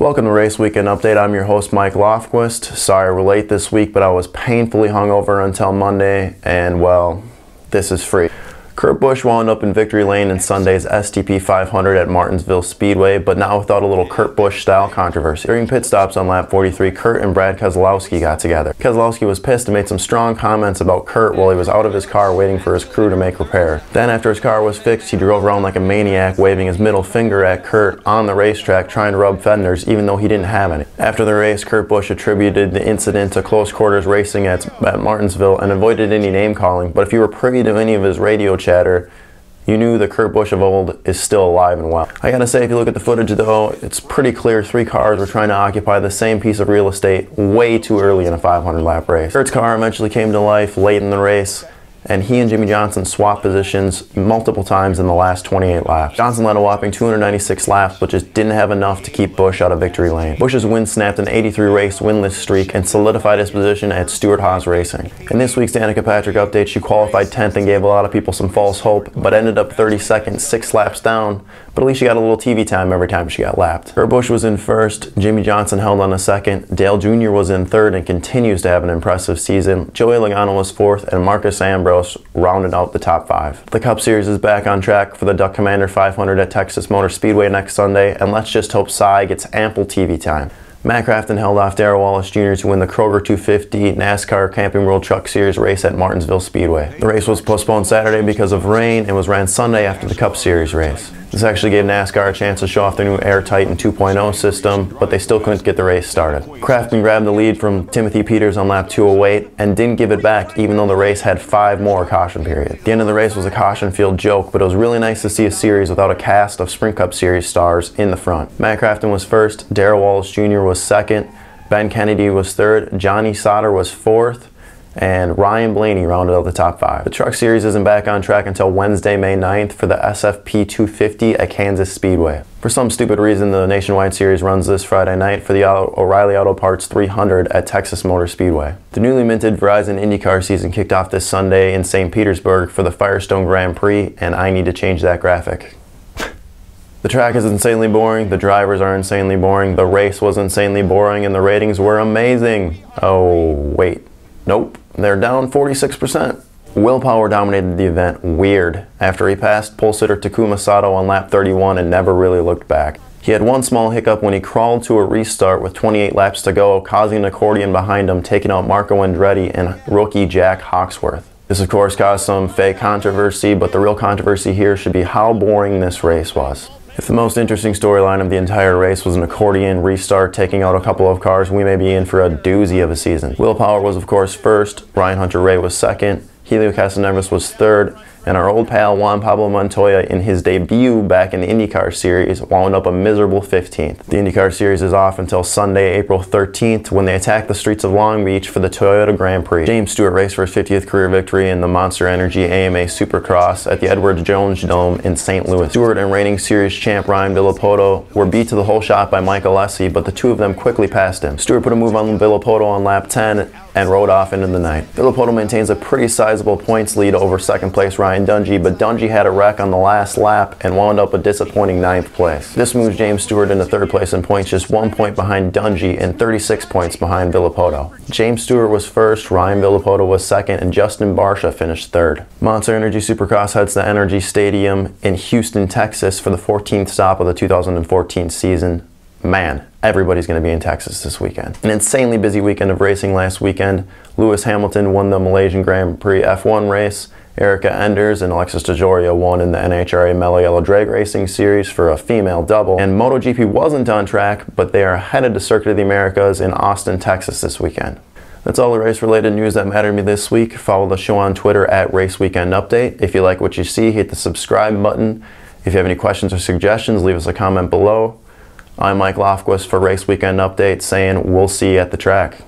Welcome to Race Weekend Update. I'm your host, Mike Lofquist. Sorry we're late this week, but I was painfully hungover until Monday, and well, this is free. Kurt Busch wound up in victory lane in Sunday's STP 500 at Martinsville Speedway, but not without a little Kurt Busch-style controversy. During pit stops on lap 43, Kurt and Brad Keselowski got together. Keselowski was pissed and made some strong comments about Kurt while he was out of his car waiting for his crew to make repairs. Then, after his car was fixed, he drove around like a maniac, waving his middle finger at Kurt on the racetrack, trying to rub fenders, even though he didn't have any. After the race, Kurt Busch attributed the incident to close quarters racing at Martinsville and avoided any name calling, but if you were privy to any of his radio chatter, you knew the Kurt Busch of old is still alive and well. I gotta say, if you look at the footage though, it's pretty clear three cars were trying to occupy the same piece of real estate way too early in a 500 lap race. Kurt's car eventually came to life late in the race, and he and Jimmie Johnson swapped positions multiple times in the last 28 laps. Johnson led a whopping 296 laps, but just didn't have enough to keep Busch out of victory lane. Busch's win snapped an 83 race winless streak and solidified his position at Stewart-Haas Racing. In this week's Danica Patrick update, she qualified 10th and gave a lot of people some false hope, but ended up 32nd, 6 laps down, but at least she got a little TV time every time she got lapped. Kurt Busch was in first, Jimmie Johnson held on a second, Dale Jr. was in third and continues to have an impressive season, Joey Logano was fourth, and Marcus Ambrose rounded out the top 5. The Cup Series is back on track for the Duck Commander 500 at Texas Motor Speedway next Sunday, and let's just hope Cy gets ample TV time. Matt Crafton held off Darrell Wallace Jr. to win the Kroger 250 NASCAR Camping World Truck Series race at Martinsville Speedway. The race was postponed Saturday because of rain and was ran Sunday after the Cup Series race. This actually gave NASCAR a chance to show off their new Air Titan 2.0 system, but they still couldn't get the race started. Crafton grabbed the lead from Timothy Peters on lap 208 and didn't give it back even though the race had 5 more caution periods. The end of the race was a caution field joke, but it was really nice to see a series without a cast of Sprint Cup Series stars in the front. Matt Crafton was first, Darrell Wallace Jr. was second, Ben Kennedy was third, Johnny Sauter was fourth, and Ryan Blaney rounded out the top 5. The Truck Series isn't back on track until Wednesday, May 9th for the SFP 250 at Kansas Speedway. For some stupid reason, the Nationwide Series runs this Friday night for the O'Reilly Auto Parts 300 at Texas Motor Speedway. The newly minted Verizon IndyCar season kicked off this Sunday in St. Petersburg for the Firestone Grand Prix, and I need to change that graphic. The track is insanely boring, the drivers are insanely boring, the race was insanely boring, and the ratings were amazing. Oh, wait. Nope. They're down 46%. Will Power dominated the event weird after he passed pole sitter Takuma Sato on lap 31 and never really looked back. He had one small hiccup when he crawled to a restart with 28 laps to go, causing an accordion behind him, taking out Marco Andretti and rookie Jack Hawksworth. This of course caused some fake controversy, but the real controversy here should be how boring this race was. If the most interesting storyline of the entire race was an accordion restart taking out a couple of cars, we may be in for a doozy of a season. Will Power was of course first, Ryan Hunter-Reay was second, Helio Castroneves was third, and our old pal Juan Pablo Montoya in his debut back in the IndyCar Series wound up a miserable 15th. The IndyCar Series is off until Sunday, April 13th when they attack the streets of Long Beach for the Toyota Grand Prix. James Stewart raced for his 50th career victory in the Monster Energy AMA Supercross at the Edwards Jones Dome in St. Louis. Stewart and reigning series champ Ryan Villopoto were beat to the whole shot by Mike Alessi, but the two of them quickly passed him. Stewart put a move on Villopoto on lap 10 and rode off into the night. Villopoto maintains a pretty sizable points lead over second place Ryan Dungey, but Dungey had a wreck on the last lap and wound up a disappointing 9th place. This moves James Stewart into 3rd place in points, just 1 point behind Dungey and 36 points behind Villopoto. James Stewart was first, Ryan Villopoto was second, and Justin Barcia finished 3rd. Monster Energy Supercross heads to Energy Stadium in Houston, Texas for the 14th stop of the 2014 season. Man, everybody's going to be in Texas this weekend. An insanely busy weekend of racing last weekend. Lewis Hamilton won the Malaysian Grand Prix F1 race. Erica Enders and Alexis DeJoria won in the NHRA Mellow Yellow Drag Racing Series for a female double. And MotoGP wasn't on track, but they are headed to Circuit of the Americas in Austin, Texas this weekend. That's all the race-related news that mattered to me this week. Follow the show on Twitter at RaceWeekendUpdate. If you like what you see, hit the subscribe button. If you have any questions or suggestions, leave us a comment below. I'm Mike Lofquist for Race Weekend Update saying we'll see you at the track.